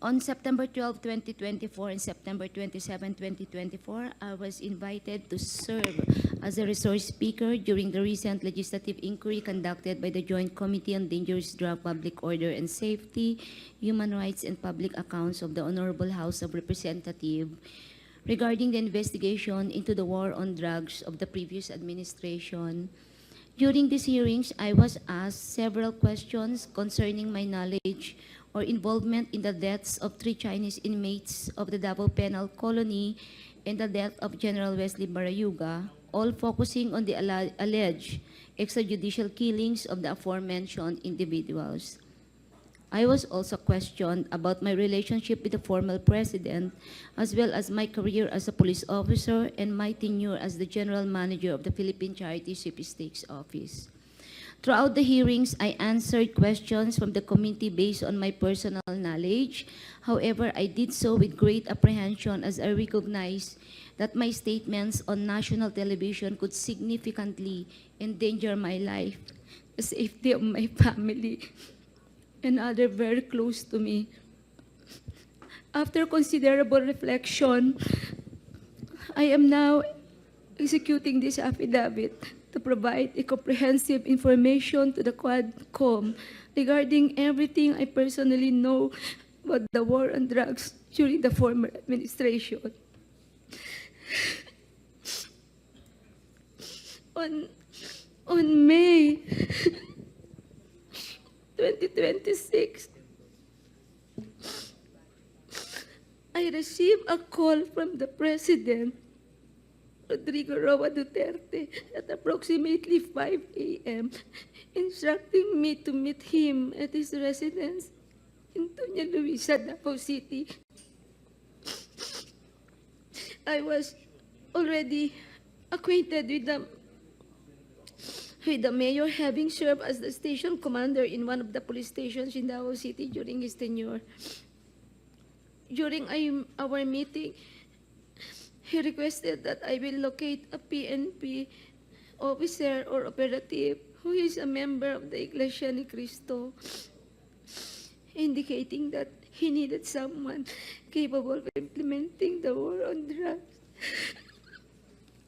On September 12, 2024 and September 27, 2024, I was invited to serve as a resource speaker during the recent legislative inquiry conducted by the Joint Committee on Dangerous Drug, Public Order and Safety, Human Rights and Public Accounts of the Honorable House of Representatives regarding the investigation into the war on drugs of the previous administration. During these hearings, I was asked several questions concerning my knowledge or involvement in the deaths of 3 Chinese inmates of the Davao Penal Colony and the death of General Wesley Barayuga, all focusing on the alleged extrajudicial killings of the aforementioned individuals. I was also questioned about my relationship with the former president, as well as my career as a police officer and my tenure as the general manager of the Philippine Charity Sweepstakes Office. Throughout the hearings, I answered questions from the committee based on my personal knowledge. However, I did so with great apprehension as I recognized that my statements on national television could significantly endanger my life, the safety of my family, and others very close to me. After considerable reflection, I am now executing this affidavit to provide a comprehensive information to the Quadcom regarding everything I personally know about the war on drugs during the former administration. On May 2026, I received a call from the President, Rodrigo Duterte, at approximately 5 a.m., instructing me to meet him at his residence in Doña Luisa, Davao City. I was already acquainted with the mayor, having served as the station commander in one of the police stations in Davao City during his tenure. During our meeting, he requested that I will locate a PNP officer or operative who is a member of the Iglesia ni Cristo, indicating that he needed someone capable of implementing the war on drugs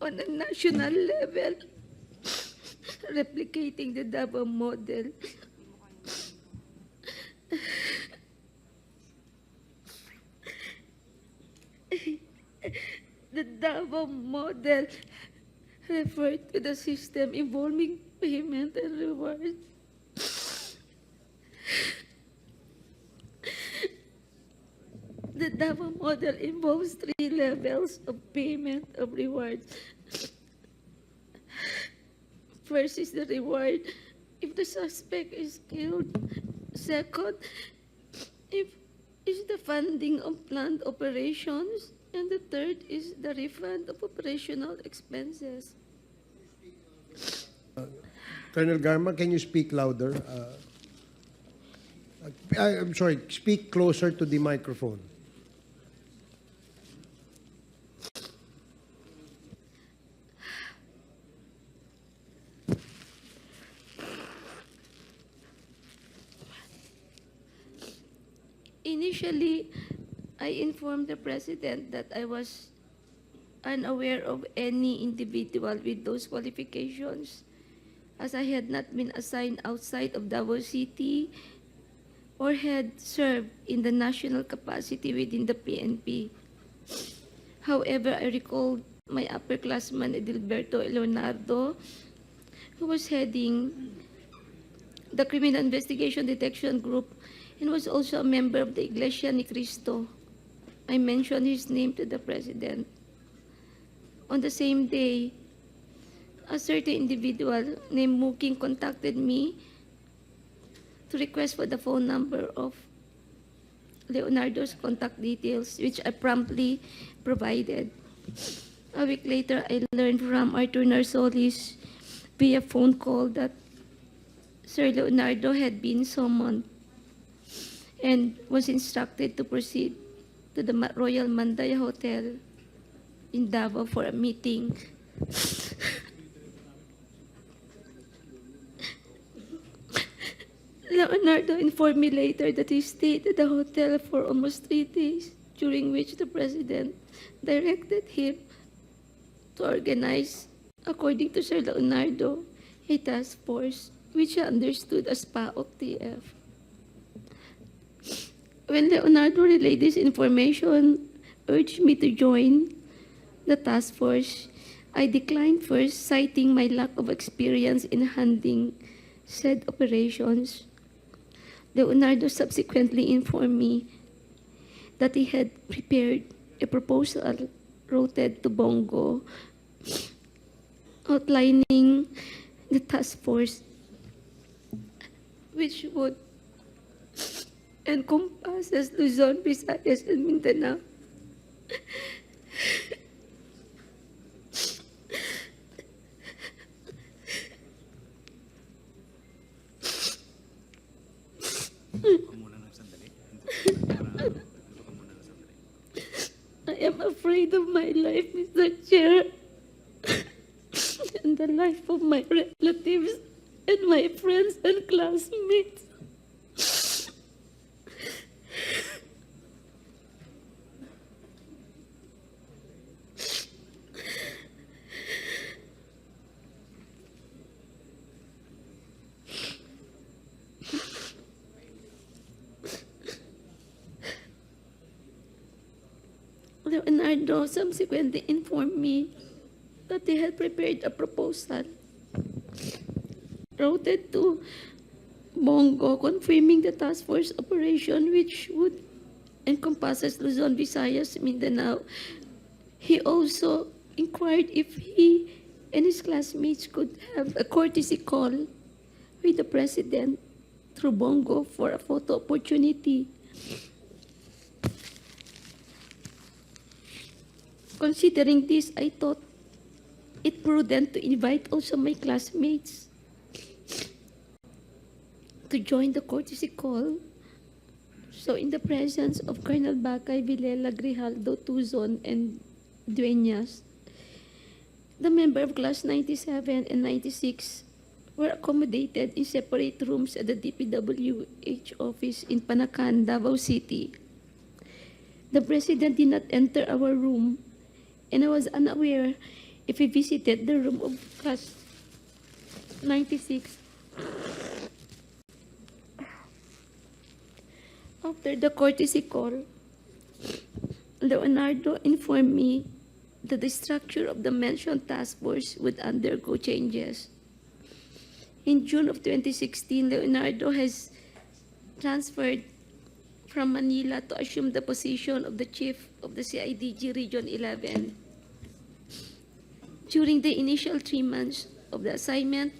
on a national level, replicating the Davao model. The Davao model referred to the system involving payment and reward. The Davao model involves 3 levels of payment of rewards. First is the reward if the suspect is killed. Second, if is the funding of planned operations. And the third is the refund of operational expenses. Colonel Garma, can you speak louder? I'm sorry, speak closer to the microphone. Initially, I informed the President that I was unaware of any individual with those qualifications, as I had not been assigned outside of Davao City or had served in the national capacity within the PNP. However, I recalled my upperclassman Edilberto Leonardo, who was heading the Criminal Investigation Detection Group and was also a member of the Iglesia ni Cristo. I mentioned his name to the President. On the same day, a certain individual named Muking contacted me to request for the phone number of Leonardo's contact details, which I promptly provided. A week later, I learned from Arthur Narsolis via phone call that Sir Leonardo had been summoned and was instructed to proceed to the Royal Mandaya Hotel in Davao for a meeting. Leonardo informed me later that he stayed at the hotel for almost 3 days, during which the president directed him to organize, according to Sir Leonardo, a task force which he understood as PAOK-TF. When Leonardo relayed this information, urged me to join the task force, I declined first, citing my lack of experience in handling said operations. Leonardo subsequently informed me that he had prepared a proposal routed to Bongo outlining the task force, which would encompass Luzon, Visayas, and Mindanao. I am afraid of my life, Mr. Chair, and the life of my relatives and my friends and classmates. Leonardo subsequently informed me that they had prepared a proposal routed to Bongo confirming the task force operation, which would encompass Luzon, Visayas, Mindanao. He also inquired if he and his classmates could have a courtesy call with the president through Bongo for a photo opportunity. Considering this, I thought it prudent to invite also my classmates to join the courtesy call. So in the presence of Colonel Bacay, Vilela, Grijaldo, Tuzon, and Dueñas, the member of class 97 and 96 were accommodated in separate rooms at the DPWH office in Panacan, Davao City. The president did not enter our room, and I was unaware if he visited the room of class 96. After the courtesy call, Leonardo informed me that the structure of the mentioned task force would undergo changes. In June of 2016, Leonardo has transferred from Manila to assume the position of the chief of the CIDG Region 11. During the initial 3 months of the assignment,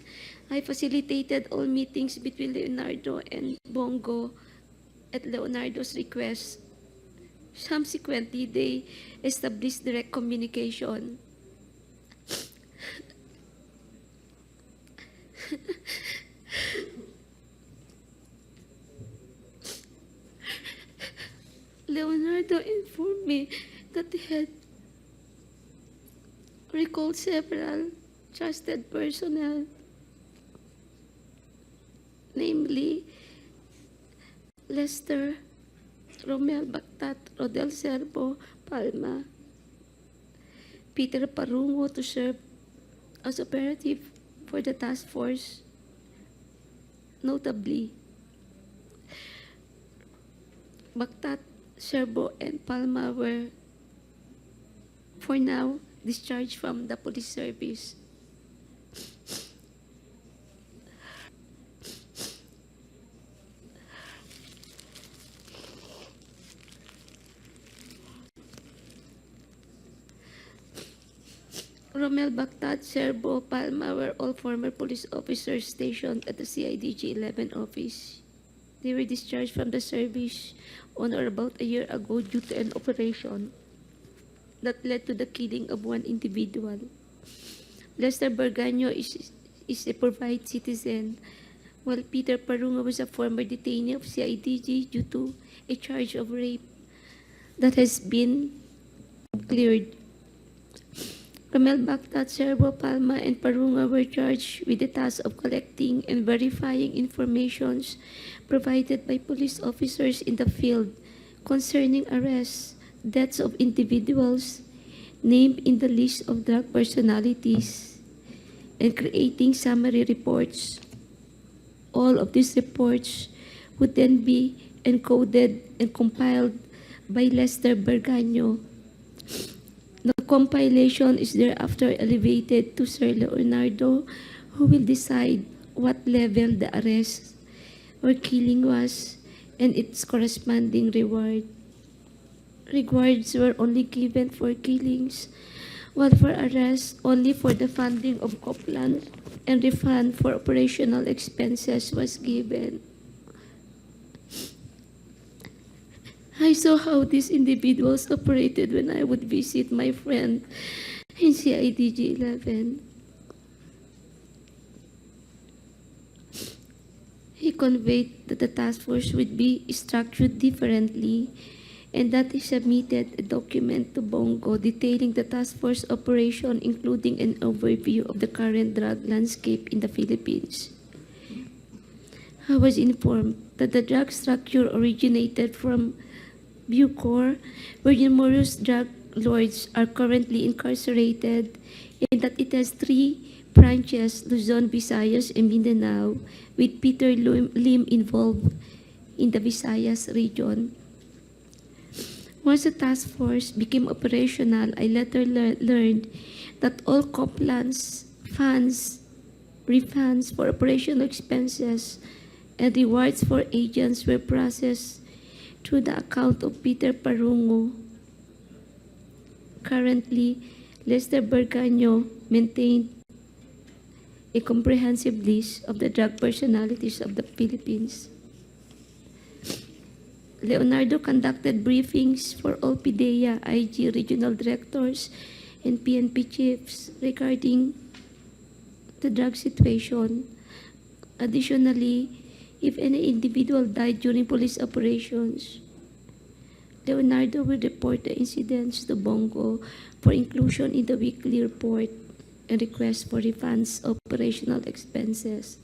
I facilitated all meetings between Leonardo and Bongo at Leonardo's request. Subsequently, they established direct communication. Leonardo informed me that he had recalled several trusted personnel, namely Lester, Romel Bactat, Rodel Serbo, Palma, Peter Parungo to serve as operative for the task force. Notably, Bactat, Serbo, and Palma were, for now, discharged from the police service. Romel Bactat, Serbo, Palma were all former police officers stationed at the CIDG 11 office. They were discharged from the service on or about a year ago due to an operation that led to the killing of one individual. Lester Berganyo is a provide citizen, while Peter Parungo was a former detainee of CIDG due to a charge of rape that has been cleared. Romel Bactat, Cervo, Palma, and Parunga were charged with the task of collecting and verifying informations provided by police officers in the field concerning arrests, deaths of individuals named in the list of drug personalities, and creating summary reports. All of these reports would then be encoded and compiled by Lester Berganyo. The compilation is thereafter elevated to Sir Leonardo, who will decide what level the arrest or killing was and its corresponding reward. Rewards were only given for killings, while for arrests only for the funding of Copland and refund for operational expenses was given. I saw how these individuals operated when I would visit my friend in CIDG 11. He conveyed that the task force would be structured differently and that he submitted a document to Bongo detailing the task force operation, including an overview of the current drug landscape in the Philippines. I was informed that the drug structure originated from Bucor, where numerous drug lords are currently incarcerated, and that it has 3 branches, Luzon, Visayas, and Mindanao, with Peter Lim involved in the Visayas region. Once the task force became operational, I later learned that all Copland's funds, refunds for operational expenses, and rewards for agents were processed through the account of Peter Parungo. Currently, Lester Berganyo maintained a comprehensive list of the drug personalities of the Philippines. Leonardo conducted briefings for all PDEA, IG regional directors, and PNP chiefs regarding the drug situation. Additionally, if any individual died during police operations, Leonardo will report the incidents to Bongo for inclusion in the weekly report and request for refunds of operational expenses.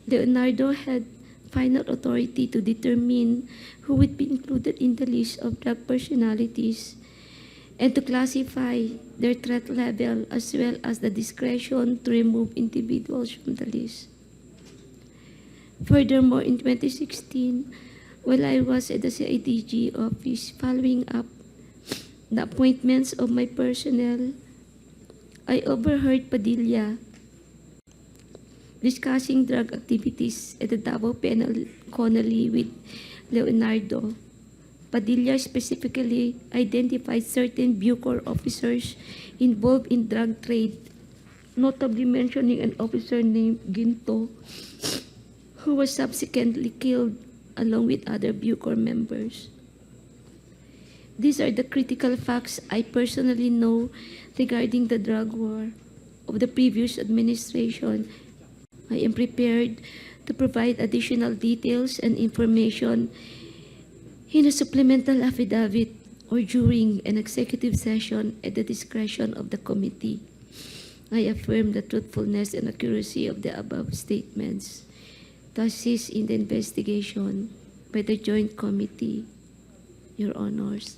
Leonardo had final authority to determine who would be included in the list of drug personalities and to classify their threat level, as well as the discretion to remove individuals from the list. Furthermore, in 2016, while I was at the CIDG office following up the appointments of my personnel, I overheard Padilla discussing drug activities at the Davao Penal Colony with Leonardo. Padilla specifically identified certain Bucor officers involved in drug trade, notably mentioning an officer named Ginto, who was subsequently killed along with other Bucor members. These are the critical facts I personally know regarding the drug war of the previous administration. I am prepared to provide additional details and information in a supplemental affidavit or during an executive session at the discretion of the committee. I affirm the truthfulness and accuracy of the above statements to assist in the investigation by the Joint Committee, Your Honors.